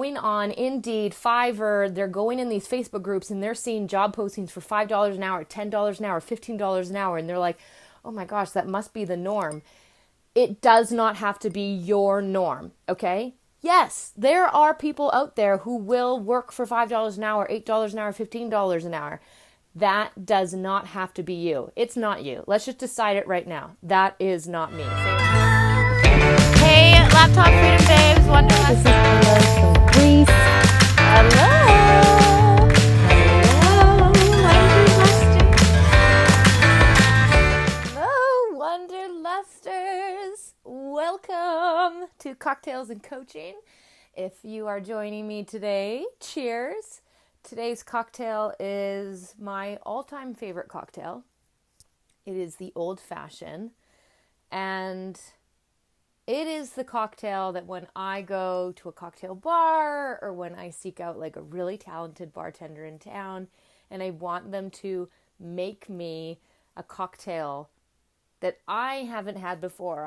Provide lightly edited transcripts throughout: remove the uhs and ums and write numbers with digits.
going on Indeed, Fiverr, they're going in these Facebook groups and they're seeing job postings for $5 an hour, $10 an hour, $15 an hour. And they're like, oh my gosh, that must be the norm. It does not have to be your norm, okay? Yes, there are people out there who will work for $5 an hour, $8 an hour, $15 an hour. That does not have to be you. It's not you. Let's just decide it right now. That is not me. Hey, Laptop Freedom Babes, Wonderlust. This is Hello from Greece. Hello. Hello, Wanderlusters. Welcome to Cocktails and Coaching. If you are joining me today, cheers. Today's cocktail is my all-time favorite cocktail. It is the Old Fashioned, and it is the cocktail that when I go to a cocktail bar or when I seek out like a really talented bartender in town and I want them to make me a cocktail that I haven't had before,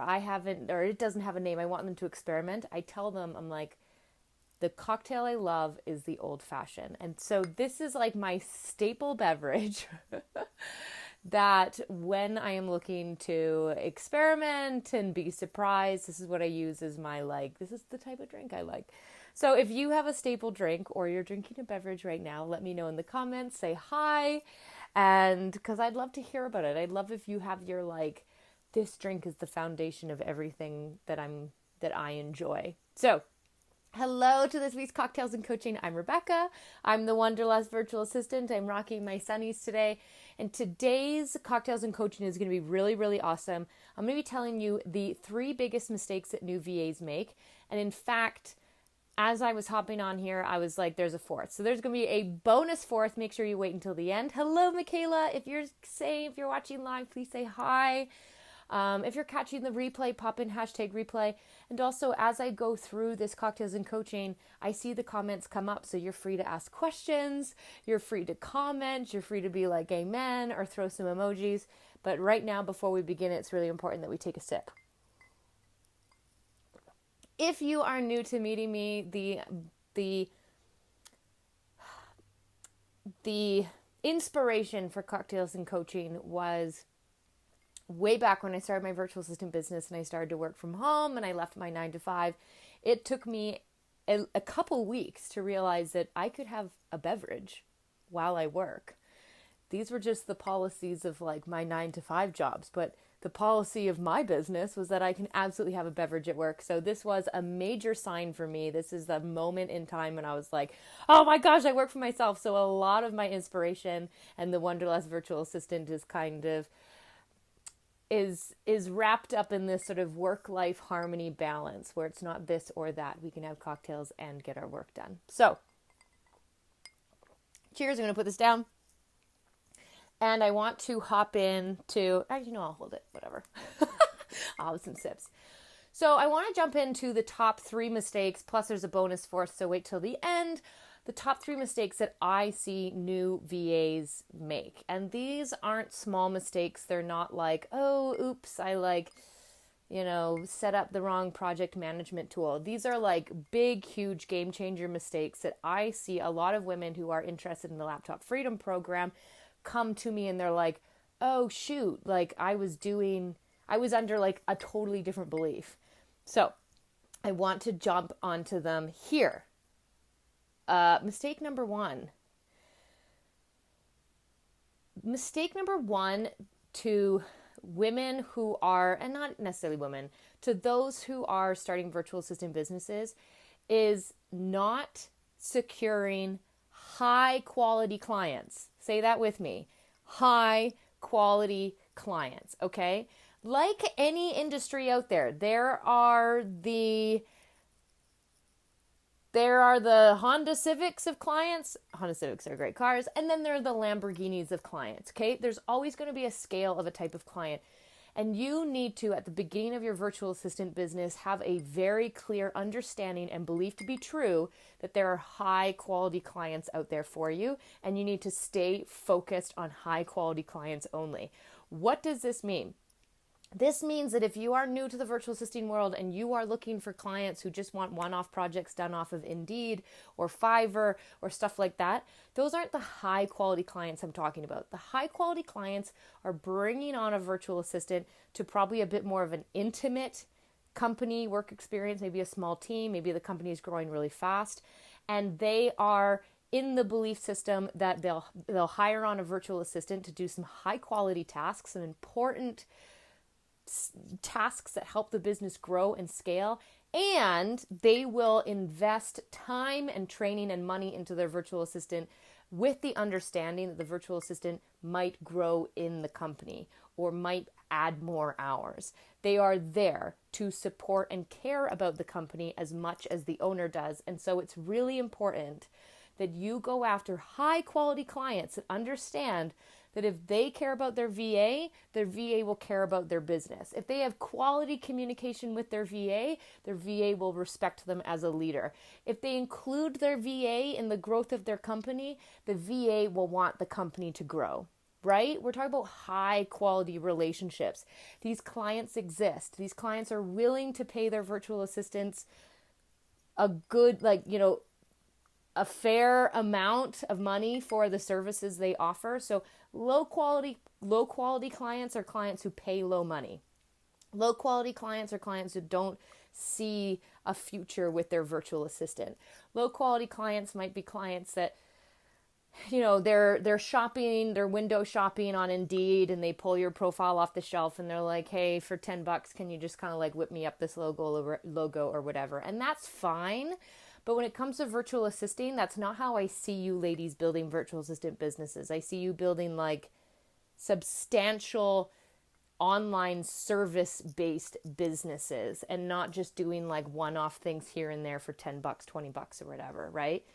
or it doesn't have a name, I want them to experiment, I tell them, I'm like, the cocktail I love is the Old Fashioned. And so this is like my staple beverage that when I am looking to experiment and be surprised, this is what I use as my this is the type of drink I like. So if you have a staple drink or you're drinking a beverage right now, let me know in the comments, say hi. And because I'd love to hear about it. I'd love if you have your this drink is the foundation of everything that I enjoy. So hello to this week's Cocktails and Coaching. I'm Rebecca. I'm the Wanderlust virtual assistant. I'm rocking my sunnies today. And today's Cocktails and Coaching is going to be really, really awesome. I'm going to be telling you the 3 biggest mistakes that new VAs make. And in fact, as I was hopping on here, I was like, there's a 4th. So there's going to be a bonus 4th. Make sure you wait until the end. Hello, Michaela. If you're watching live, please say hi. If you're catching the replay, pop in #replay. And also, as I go through this Cocktails and Coaching, I see the comments come up. So you're free to ask questions. You're free to comment. You're free to be like, amen, or throw some emojis. But right now, before we begin, it's really important that we take a sip. If you are new to meeting me, the inspiration for Cocktails and Coaching was way back when I started my virtual assistant business and I started to work from home and I left my 9 to 5. It took me a couple weeks to realize that I could have a beverage while I work. These were just the policies of my 9 to 5 jobs, but the policy of my business was that I can absolutely have a beverage at work. So this was a major sign for me. This is the moment in time when I was like, oh my gosh, I work for myself. So a lot of my inspiration and the Wanderlust virtual assistant is kind of is wrapped up in this sort of work-life harmony balance where it's not this or that. We can have cocktails and get our work done. So, cheers. I'm going to put this down. And I want to hop into, actually, no, I'll hold it, whatever. I'll have some sips. So I want to jump into the top 3 mistakes, plus there's a bonus 4th, so wait till the end. The top 3 mistakes that I see new VAs make. And these aren't small mistakes. They're not like, oh, oops, I set up the wrong project management tool. These are big, huge game changer mistakes that I see a lot of women who are interested in the Laptop Freedom Program come to me and they're like, oh shoot, I was under a totally different belief. So I want to jump onto them here. Mistake number 1. Mistake number 1 to women who are, and not necessarily women, to those who are starting virtual assistant businesses is not securing high quality clients. Say that with me. High quality clients, okay? Like any industry out there, there are the Honda Civics of clients. Honda Civics are great cars. And then there are the Lamborghinis of clients, okay? There's always going to be a scale of a type of client. And you need to, at the beginning of your virtual assistant business, have a very clear understanding and belief to be true that there are high quality clients out there for you. And you need to stay focused on high quality clients only. What does this mean? This means that if you are new to the virtual assisting world and you are looking for clients who just want one-off projects done off of Indeed or Fiverr or stuff like that, those aren't the high quality clients I'm talking about. The high quality clients are bringing on a virtual assistant to probably a bit more of an intimate company work experience, maybe a small team, maybe the company is growing really fast, and they are in the belief system that they'll hire on a virtual assistant to do some high quality tasks, some important tasks that help the business grow and scale, and they will invest time and training and money into their virtual assistant with the understanding that the virtual assistant might grow in the company or might add more hours. They are there to support and care about the company as much as the owner does. And so it's really important that you go after high quality clients that understand that if they care about their VA will care about their business. If they have quality communication with their VA will respect them as a leader. If they include their VA in the growth of their company, the VA will want the company to grow, right? We're talking about high quality relationships. These clients exist. These clients are willing to pay their virtual assistants a good, a fair amount of money for the services they offer. So low quality clients are clients who pay low money. Low quality clients are clients who don't see a future with their virtual assistant. Low quality clients might be clients that, they're shopping, they're window shopping on Indeed, and they pull your profile off the shelf and they're like, hey, for $10, can you just kind of like whip me up this logo or whatever? And that's fine. But when it comes to virtual assisting, that's not how I see you ladies building virtual assistant businesses. I see you building like substantial online service-based businesses and not just doing like one-off things here and there for $10, $20 or whatever, right?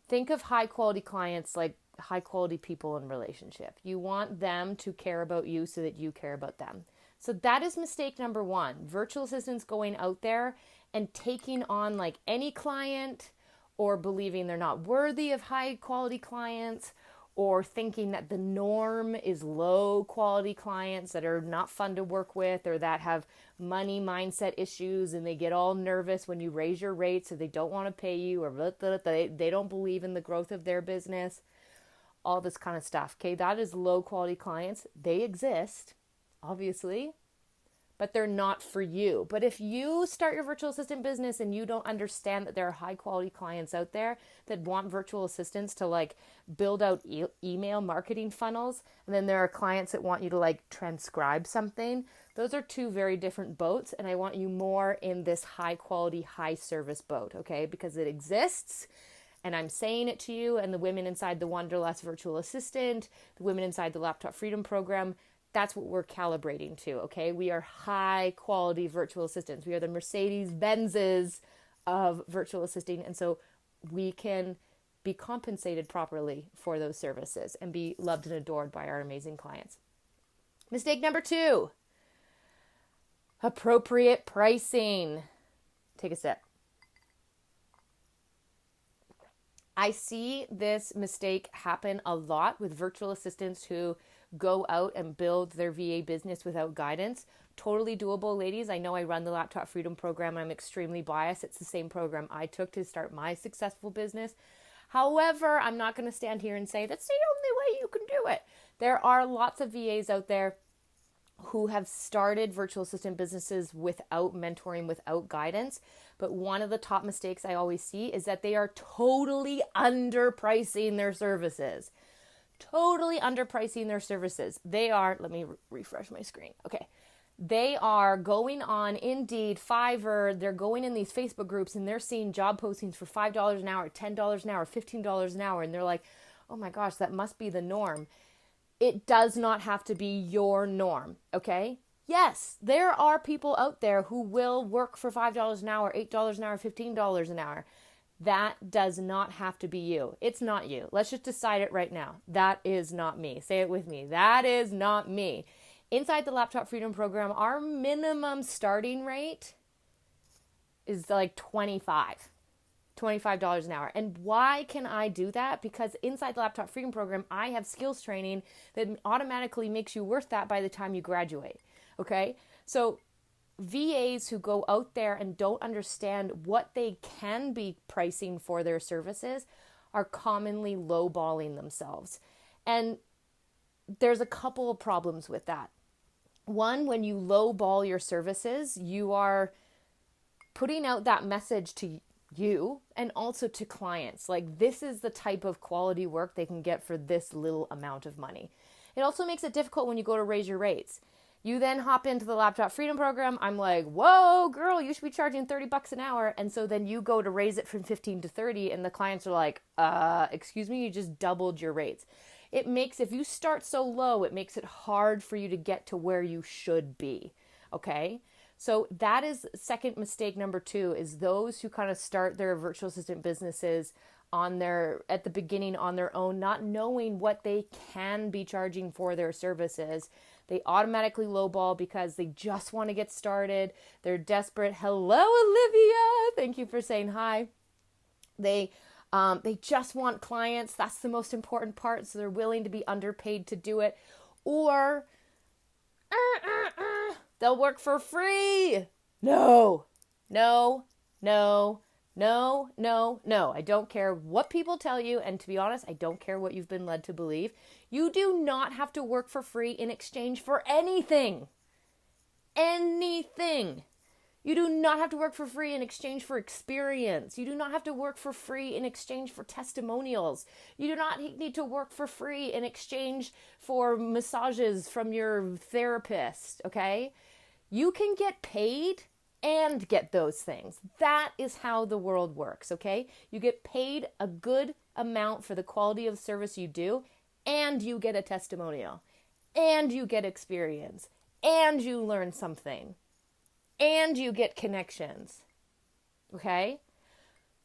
Think of high quality clients like high quality people in relationship. You want them to care about you so that you care about them. So that is mistake number one. Virtual assistants going out there and taking on like any client, or believing they're not worthy of high quality clients, or thinking that the norm is low quality clients that are not fun to work with, or that have money mindset issues and they get all nervous when you raise your rates, or they don't want to pay you, or they don't believe in the growth of their business, all this kind of stuff. Okay, that is low quality clients. They exist, obviously, but they're not for you. But if you start your virtual assistant business and you don't understand that there are high quality clients out there that want virtual assistants to like build out email marketing funnels, and then there are clients that want you to like transcribe something, those are two very different boats. And I want you more in this high quality, high service boat, okay? Because it exists. And I'm saying it to you and the women inside the Wanderlust virtual assistant, the women inside the Laptop Freedom Program. That's what we're calibrating to, okay? We are high quality virtual assistants. We are the Mercedes-Benzes of virtual assisting. And so we can be compensated properly for those services and be loved and adored by our amazing clients. Mistake number 2, appropriate pricing. Take a sip. I see this mistake happen a lot with virtual assistants who go out and build their VA business without guidance. Totally doable, ladies. I know I run the Laptop Freedom Program. I'm extremely biased. It's the same program I took to start my successful business. However, I'm not going to stand here and say that's the only way you can do it. There are lots of VAs out there who have started virtual assistant businesses without mentoring, without guidance. But one of the top mistakes I always see is that they are totally underpricing their services. Totally underpricing their services. They are, let me refresh my screen. Okay. They are going on Indeed, Fiverr, they're going in these Facebook groups and they're seeing job postings for $5 an hour, $10 an hour, $15 an hour. And they're like, oh my gosh, that must be the norm. It does not have to be your norm, okay? Yes, there are people out there who will work for $5 an hour, $8 an hour, $15 an hour. That does not have to be you. It's not you. Let's just decide it right now. That is not me. Say it with me. That is not me. Inside the Laptop Freedom Program, our minimum starting rate is like $25 an hour. And why can I do that? Because inside the Laptop Freedom Program, I have skills training that automatically makes you worth that by the time you graduate. Okay? So VAs who go out there and don't understand what they can be pricing for their services are commonly lowballing themselves. And there's a couple of problems with that. One, when you lowball your services, you are putting out that message to you and also to clients. Like, this is the type of quality work they can get for this little amount of money. It also makes it difficult when you go to raise your rates. You then hop into the Laptop Freedom Program. I'm like, whoa, girl, you should be charging $30 an hour. And so then you go to raise it from 15 to 30 and the clients are like, excuse me, you just doubled your rates. It makes, if you start so low, it makes it hard for you to get to where you should be. Okay? So that is second mistake number 2, is those who kind of start their virtual assistant businesses at the beginning on their own, not knowing what they can be charging for their services. They automatically lowball because they just want to get started. They're desperate. Hello, Olivia. Thank you for saying hi. They just want clients. That's the most important part. So they're willing to be underpaid to do it. Or they'll work for free. No. I don't care what people tell you. And to be honest, I don't care what you've been led to believe. You do not have to work for free in exchange for anything. Anything. You do not have to work for free in exchange for experience. You do not have to work for free in exchange for testimonials. You do not need to work for free in exchange for massages from your therapist, okay? You can get paid and get those things. That is how the world works, okay? You get paid a good amount for the quality of service you do, and you get a testimonial, and you get experience, and you learn something, and you get connections, okay?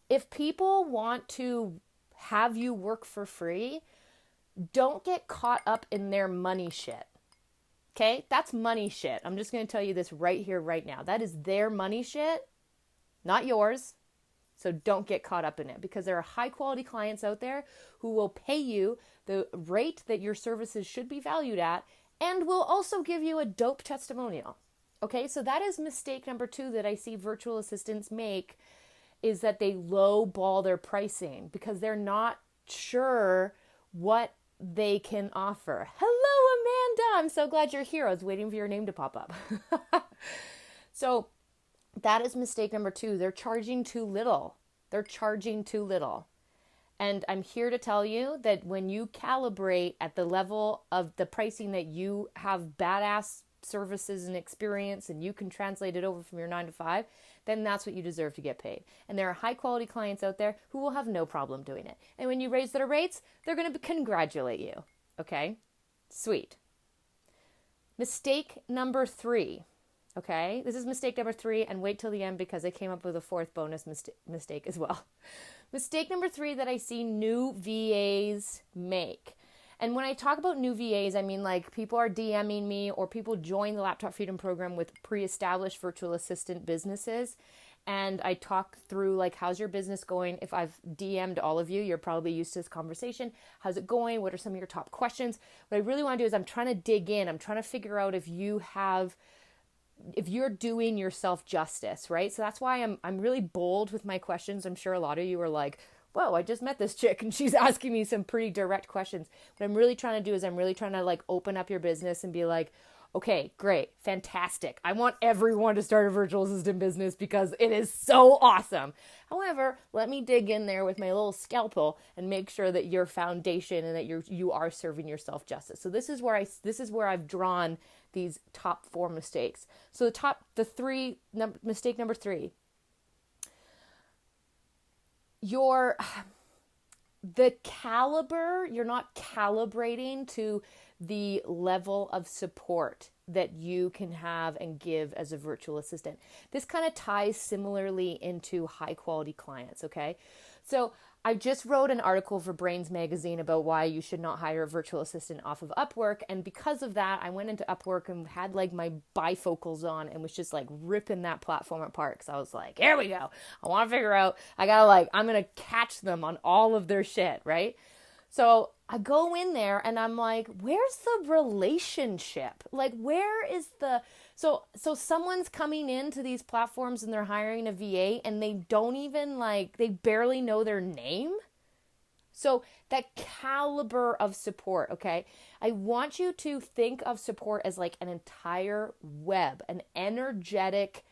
If people want to have you work for free, don't get caught up in their money shit. Okay, that's money shit. I'm just going to tell you this right here, right now. That is their money shit, not yours. So don't get caught up in it, because there are high quality clients out there who will pay you the rate that your services should be valued at and will also give you a dope testimonial. Okay, so that is mistake number 2 that I see virtual assistants make, is that they lowball their pricing because they're not sure what they can offer. Hello, Amanda. I'm so glad you're here. I was waiting for your name to pop up. So that is mistake number 2. They're charging too little. And I'm here to tell you that when you calibrate at the level of the pricing that you have badass services and experience and you can translate it over from your 9 to 5, then that's what you deserve to get paid. And there are high quality clients out there who will have no problem doing it. And when you raise their rates, they're going to congratulate you. Okay? Sweet. Mistake number 3. Okay? This is mistake number 3, and wait till the end because I came up with a 4th bonus mistake as well. Mistake number 3 that I see new VAs make. And when I talk about new VAs, I mean like people are DMing me or people join the Laptop Freedom Program with pre-established virtual assistant businesses. And I talk through like, how's your business going? If I've DM'd all of you, you're probably used to this conversation. How's it going? What are some of your top questions? What I really want to do is I'm trying to dig in. I'm trying to figure out if you're doing yourself justice, right? So that's why I'm really bold with my questions. I'm sure a lot of you are like, whoa, I just met this chick and she's asking me some pretty direct questions. What I'm really trying to do is I'm really trying to like open up your business and be like, okay, great, fantastic. I want everyone to start a virtual assistant business because it is so awesome. However, let me dig in there with my little scalpel and make sure that your foundation and that you are serving yourself justice. So this is where I've drawn these top 4 mistakes. So mistake number 3. You're not calibrating to the level of support that you can have and give as a virtual assistant. This kind of ties similarly into high quality clients, okay? So I just wrote an article for Brains Magazine about why you should not hire a virtual assistant off of Upwork. And because of that, I went into Upwork and had like my bifocals on and was just like ripping that platform apart. Cause I was like, here we go. I want to figure out, I'm going to catch them on all of their shit, right? So I go in there and I'm like, where's the relationship? Like, where is the So someone's coming into these platforms and they're hiring a VA and they don't even they barely know their name. So that caliber of support, okay? I want you to think of support as like an entire web, an energetic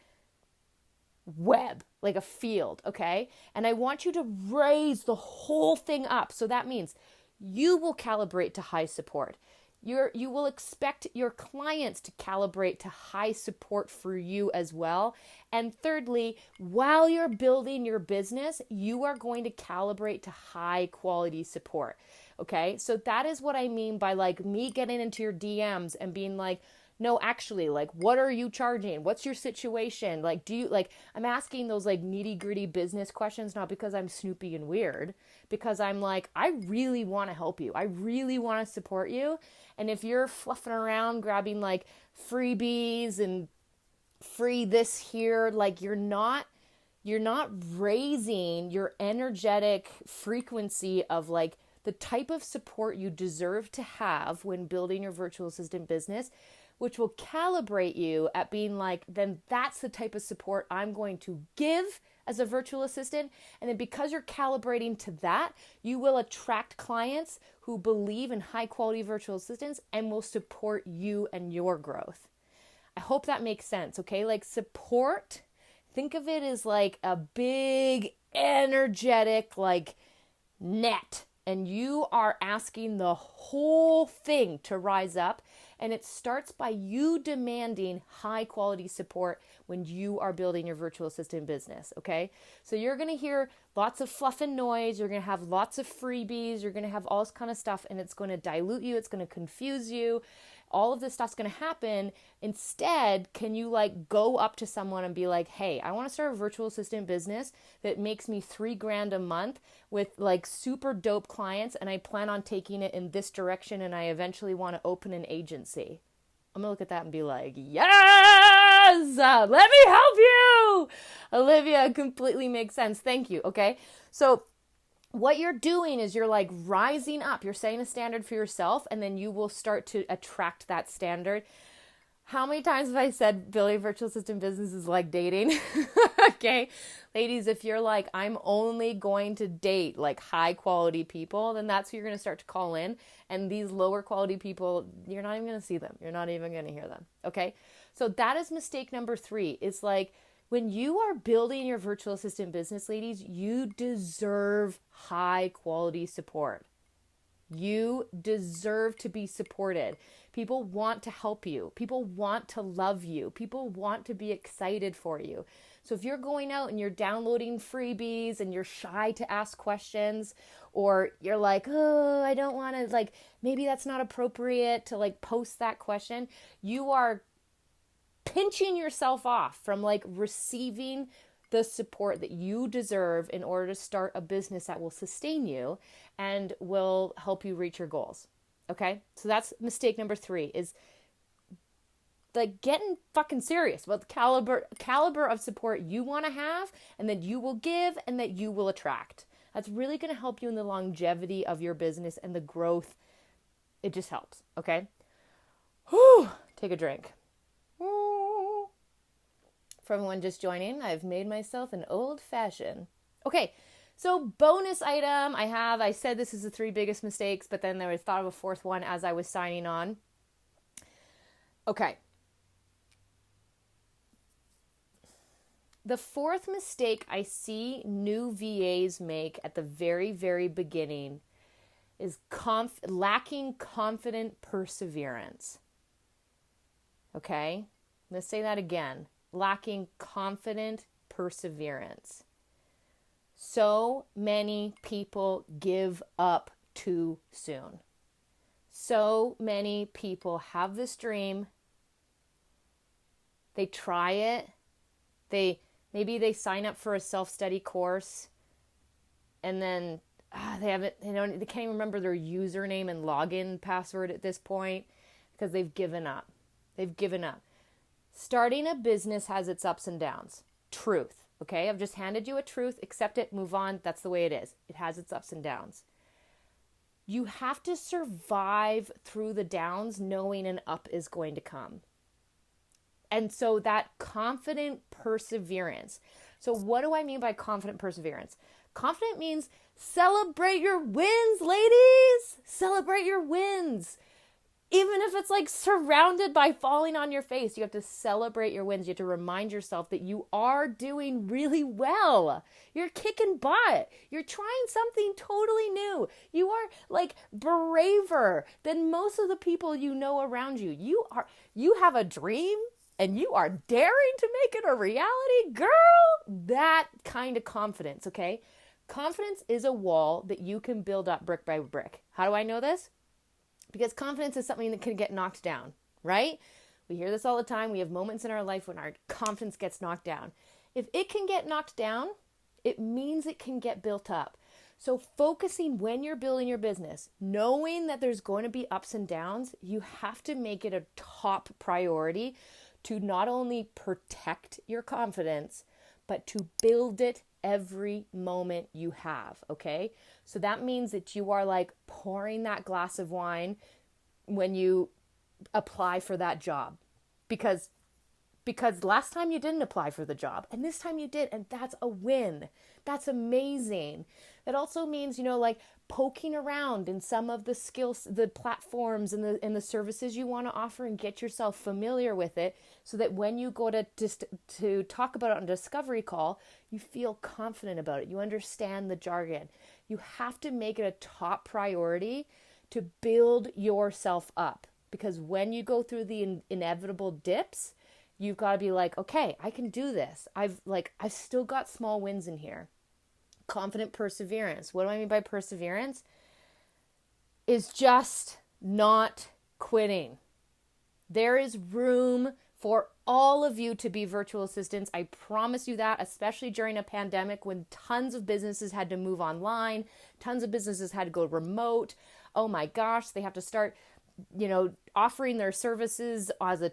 web, like a field, okay? And I want you to raise the whole thing up. So that means you will calibrate to high support. You will expect your clients to calibrate to high support for you as well. And thirdly, while you're building your business, you are going to calibrate to high quality support. Okay? So that is what I mean by me getting into your DMs and being like, no, actually, what are you charging? What's your situation? Do you I'm asking those nitty gritty business questions, not because I'm snoopy and weird, because I'm I really want to help you. I really want to support you. And if you're fluffing around grabbing freebies and free this here, you're not raising your energetic frequency of the type of support you deserve to have when building your virtual assistant business, which will calibrate you at being then that's the type of support I'm going to give as a virtual assistant. And then because you're calibrating to that, you will attract clients who believe in high quality virtual assistants and will support you and your growth. I hope that makes sense, okay? Support, think of it as a big energetic net, and you are asking the whole thing to rise up. And it starts by you demanding high quality support when you are building your virtual assistant business, okay? So you're going to hear lots of fluff and noise. You're going to have lots of freebies. You're going to have all this kind of stuff, and it's going to dilute you. It's going to confuse you. All of this stuff's going to happen. Instead, can you go up to someone and be like, hey, I want to start a virtual assistant business that makes me $3,000 a month with super dope clients, and I plan on taking it in this direction, and I eventually want to open an agency. I'm going to look at that and be like, yes, let me help you. Olivia, completely makes sense. Thank you. Okay. So what you're doing is you're rising up. You're setting a standard for yourself, and then you will start to attract that standard. How many times have I said building a virtual assistant business is like dating? Okay. Ladies, if you're I'm only going to date high quality people, then that's who you're going to start to call in. And these lower quality people, you're not even going to see them. You're not even going to hear them. Okay. So that is mistake number 3. It's when you are building your virtual assistant business, ladies, you deserve high quality support. You deserve to be supported. People want to help you. People want to love you. People want to be excited for you. So if you're going out and you're downloading freebies and you're shy to ask questions, or you're oh, I don't want to, maybe that's not appropriate to post that question, you are pinching yourself off from receiving the support that you deserve in order to start a business that will sustain you and will help you reach your goals. Okay? So that's mistake number 3, is getting fucking serious about the caliber of support you want to have, and that you will give and that you will attract. That's really going to help you in the longevity of your business and the growth. It just helps. Okay? Whew, take a drink. For everyone just joining, I've made myself an old fashioned. Okay, so bonus item. I said this is the 3 biggest mistakes, but then I thought of a 4th one as I was signing on. Okay. The 4th mistake I see new VAs make at the very, very beginning is lacking confident perseverance. Okay? I'm going to say that again. Lacking confident perseverance. So many people give up too soon. So many people have this dream. They try it. Maybe they sign up for a self-study course, and then they can't even remember their username and login password at this point because they've given up. They've given up. Starting a business has its ups and downs. Truth. Okay, I've just handed you a truth. Accept it, move on. That's the way it is. It has its ups and downs. You have to survive through the downs knowing an up is going to come. And so that confident perseverance. So what do I mean by confident perseverance? Confident means celebrate your wins, ladies. Celebrate your wins. Even if it's like surrounded by falling on your face, you have to celebrate your wins. You have to remind yourself that you are doing really well. You're kicking butt. You're trying something totally new. You are like braver than most of the people you know around you. You have a dream and you are daring to make it a reality, girl. That kind of confidence, okay? Confidence is a wall that you can build up brick by brick. How do I know this? Because confidence is something that can get knocked down, right? We hear this all the time. We have moments in our life when our confidence gets knocked down. If it can get knocked down, it means it can get built up. So focusing when you're building your business, knowing that there's going to be ups and downs, you have to make it a top priority to not only protect your confidence, but to build it every moment you have, okay? So that means that you are like pouring that glass of wine when you apply for that job. Because last time you didn't apply for the job and this time you did, and that's a win. That's amazing. That also means, like poking around in some of the skills, the platforms and the services you want to offer, and get yourself familiar with it so that when you go to talk about it on a discovery call, you feel confident about it. You understand the jargon. You have to make it a top priority to build yourself up, because when you go through the inevitable dips, you've got to be like, okay, I can do this. I've still got small wins in here. Confident perseverance. What do I mean by perseverance? Is just not quitting. There is room for all of you to be virtual assistants. I promise you that, especially during a pandemic when tons of businesses had to move online, tons of businesses had to go remote. Oh my gosh, they have to start offering their services as a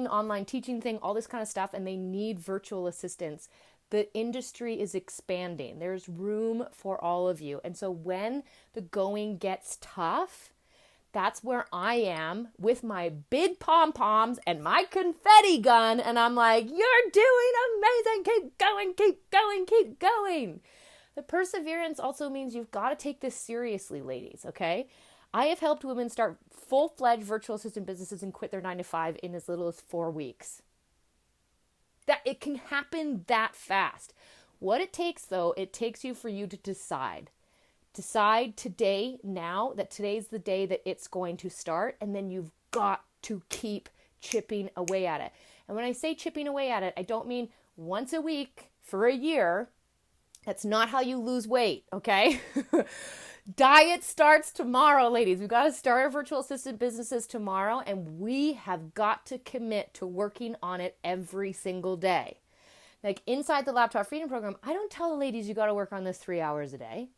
online teaching thing, all this kind of stuff, and they need virtual assistants. The industry is expanding. There's room for all of you. And so when the going gets tough, that's where I am with my big pom-poms and my confetti gun. And I'm like, you're doing amazing. Keep going, keep going, keep going. The perseverance also means you've got to take this seriously, ladies, okay? I have helped women start full-fledged virtual assistant businesses and quit their 9-to-5 in as little as 4 weeks. That it can happen that fast. What it takes, though, it takes you for you to decide. Decide today, now, that today's the day that it's going to start, and then you've got to keep chipping away at it. And when I say chipping away at it, I don't mean once a week for a year. That's not how you lose weight, okay? Diet starts tomorrow, ladies. We've got to start our virtual assistant businesses tomorrow, and we have got to commit to working on it every single day. Like inside the Laptop Freedom Program, I don't tell the ladies you got to work on this 3 hours a day.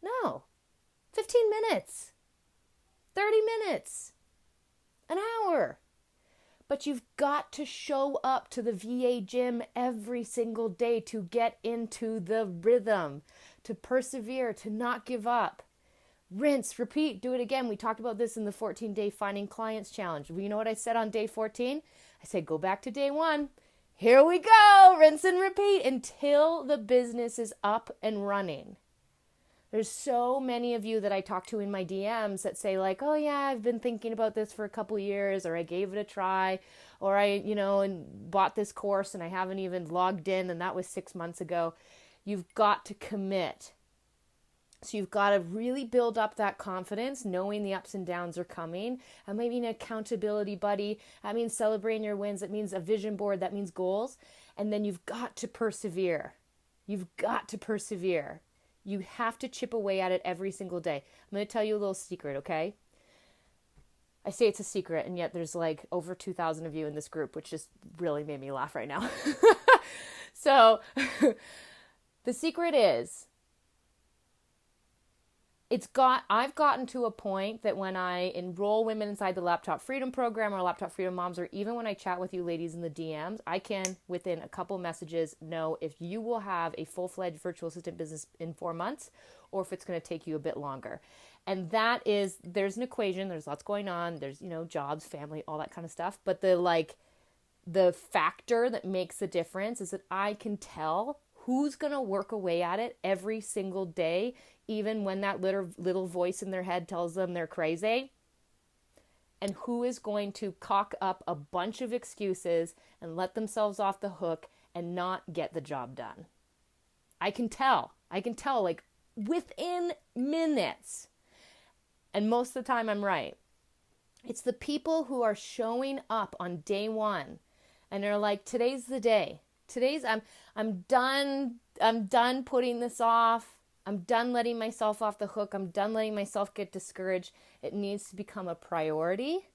No, 15 minutes, 30 minutes, an hour. But you've got to show up to the VA gym every single day to get into the rhythm, to persevere, to not give up. Rinse, repeat, do it again. We talked about this in the 14-day Finding Clients Challenge. You know what I said on day 14? I said, go back to day 1. Here we go. Rinse and repeat until the business is up and running. There's so many of you that I talk to in my DMs that say like, oh yeah, I've been thinking about this for a couple years, or I gave it a try, or I, and bought this course and I haven't even logged in, and that was 6 months ago. You've got to commit. So you've got to really build up that confidence, knowing the ups and downs are coming. And maybe an accountability buddy. That means celebrating your wins. That means a vision board. That means goals. And then you've got to persevere. You've got to persevere. You have to chip away at it every single day. I'm going to tell you a little secret, okay? I say it's a secret, and yet there's like over 2,000 of you in this group, which just really made me laugh right now. So the secret is, I've gotten to a point that when I enroll women inside the Laptop Freedom Program or Laptop Freedom Moms, or even when I chat with you ladies in the DMs, I can, within a couple messages, know if you will have a full-fledged virtual assistant business in 4 months, or if it's going to take you a bit longer. And that is, there's an equation, there's lots going on, there's, jobs, family, all that kind of stuff. But the the factor that makes the difference is that I can tell who's going to work away at it every single day, even when that little voice in their head tells them they're crazy, and who is going to cock up a bunch of excuses and let themselves off the hook and not get the job done. I can tell like within minutes. And most of the time I'm right. It's the people who are showing up on day one and they're like, today's the day. I'm done putting this off. I'm done letting myself off the hook. I'm done letting myself get discouraged. It needs to become a priority,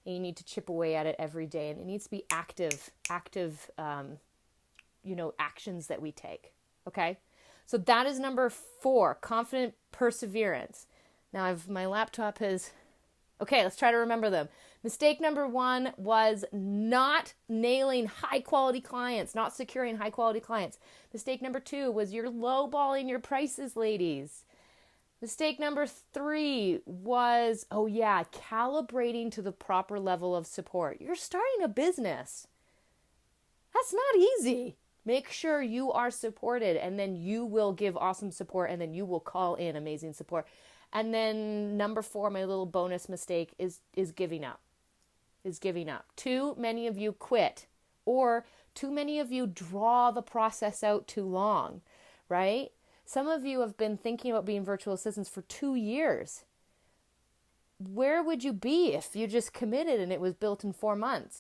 and you need to chip away at it every day. And it needs to be active, actions that we take. Okay. So that is number 4, confident perseverance. Now my laptop has, okay, let's try to remember them. Mistake number 1 was not nailing high quality clients, not securing high quality clients. Mistake number 2 was you're lowballing your prices, ladies. Mistake number 3 was, calibrating to the proper level of support. You're starting a business. That's not easy. Make sure you are supported, and then you will give awesome support, and then you will call in amazing support. And then number 4, my little bonus mistake is giving up. Too many of you quit, or too many of you draw the process out too long, right? Some of you have been thinking about being virtual assistants for 2 years. Where would you be if you just committed and it was built in 4 months?